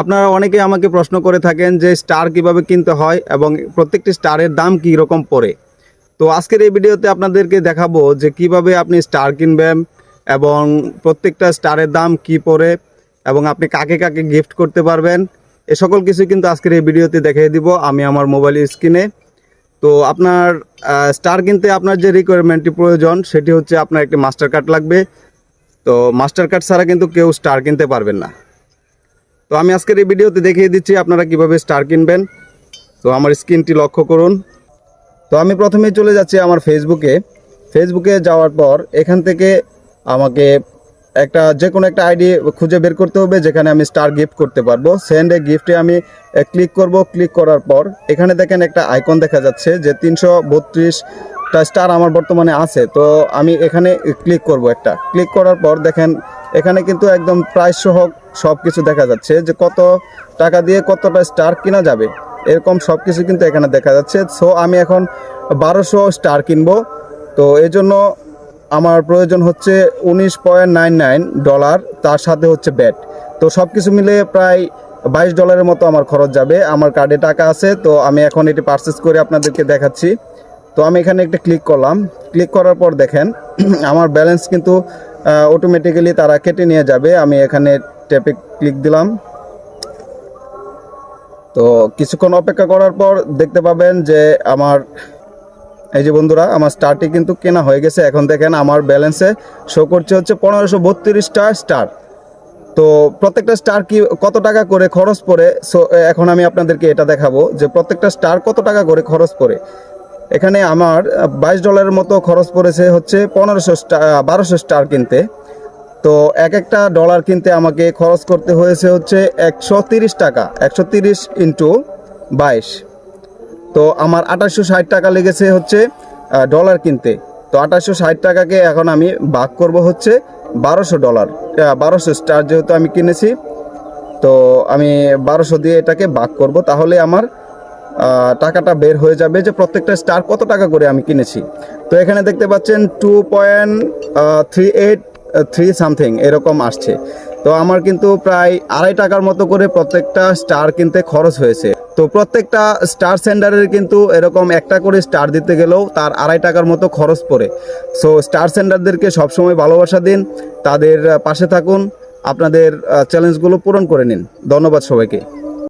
আপনারা অনেকে আমাকে প্রশ্ন করে থাকেন যে স্টার কিভাবে কিনতে হয় এবং প্রত্যেকটি স্টারের দাম কী রকম পড়ে। তো আজকের এই ভিডিওতে আপনাদেরকে দেখাবো যে কিভাবে আপনি স্টার কিনবেন এবং প্রত্যেকটা স্টারের দাম কি পড়ে এবং আপনি কাকে কাকে গিফট করতে পারবেন, এ সকল কিছু কিন্তু আজকের এই ভিডিওতে দেখিয়ে দিব আমি আমার মোবাইলের স্ক্রিনে। তো আপনার স্টার কিনতে আপনার যে রিকোয়ারমেন্টটি প্রয়োজন সেটি হচ্ছে আপনার একটি মাস্টার কার্ড লাগবে। তো মাস্টার কার্ড ছাড়া কিন্তু কেউ স্টার কিনতে পারবেন না। তো আমি আজকের এই ভিডিওতে দেখিয়ে দিচ্ছি আপনারা কিভাবে স্টার কিনবেন। তো আমার স্ক্রিনটি লক্ষ্য করুন। তো আমি প্রথমেই চলে যাচ্ছি আমার ফেসবুকে যাওয়ার পর এখান থেকে আমাকে যে কোনো একটা আইডি খুঁজে বের করতে হবে যেখানে আমি স্টার গিফট করতে পারবো। সেন্ড এ গিফটে আমি ক্লিক করব। ক্লিক করার পর এখানে দেখেন একটা আইকন দেখা যাচ্ছে যে 332টা স্টার আমার বর্তমানে আছে। তো আমি এখানে ক্লিক করব। ক্লিক করার পর দেখেন এখানে কিন্তু একদম প্রাইস সহ সব কিছু দেখা যাচ্ছে যে কত টাকা দিয়ে কতটা স্টার কেনা যাবে, এরকম সব কিছু কিন্তু এখানে দেখা যাচ্ছে। সো আমি এখন 1200 স্টার কিনবো। তো এই জন্য আমার প্রয়োজন হচ্ছে $19.99, তার সাথে হচ্ছে ব্যাট। তো সব কিছু মিলে প্রায় $22 মতো আমার খরচ যাবে। আমার কার্ডে টাকা আছে, তো আমি এখন এটি পারচেস করে আপনাদেরকে দেখাচ্ছি। তো আমি এখানে একটা ক্লিক করলাম। ক্লিক করার পর দেখেন আমার ব্যালেন্স কিন্তু অটোমেটিক্যালি তারা কেটে নিয়ে যাবে। আমি এখানে ট্যাপে ক্লিক দিলাম। তো কিছুক্ষণ অপেক্ষা করার পর দেখতে পাবেন যে এই যে বন্ধুরা আমার স্টারটি কিন্তু কেনা হয়ে গেছে। এখন দেখেন আমার ব্যালেন্সে শো করছে হচ্ছে 1532টা স্টার। তো প্রত্যেকটা স্টার কি কত টাকা করে খরচ পড়ে, সো এখন আমি আপনাদেরকে এটা দেখাবো যে প্রত্যেকটা স্টার কত টাকা করে খরচ পড়ে। এখানে আমার $22 মতো খরচ পড়েছে হচ্ছে 1200 স্টার কিনতে। তো একটা ডলার কিনতে আমাকে খরচ করতে হয়েছে হচ্ছে 130 টাকা। 130 ইন্টু 22, তো আমার 2860 টাকা লেগেছে হচ্ছে ডলার কিনতে। তো 2860 টাকাকে এখন আমি ভাগ করব হচ্ছে $1200। 1200 স্টার যেহেতু আমি কিনেছি, তো আমি 1200 দিয়ে এটাকে ভাগ করব, তাহলে আমার টাকাটা বের হয়ে যাবে যে প্রত্যেকটা স্টার কত টাকা করে আমি কিনেছি। তো এখানে দেখতে পাচ্ছেন 2.383 সামথিং এরকম আসছে। তো আমার কিন্তু প্রায় $2.5 মতো করে প্রত্যেকটা স্টার কিনতে খরচ হয়েছে। তো প্রত্যেকটা স্টার সেন্টারের কিন্তু এরকম একটা করে স্টার দিতে গেলেও তার $2.5 মতো খরচ পড়ে। সো স্টার সেন্টারদেরকে সবসময় ভালোবাসা দিন, তাদের পাশে থাকুন, আপনাদের চ্যালেঞ্জগুলো পূরণ করে নিন। ধন্যবাদ সবাইকে।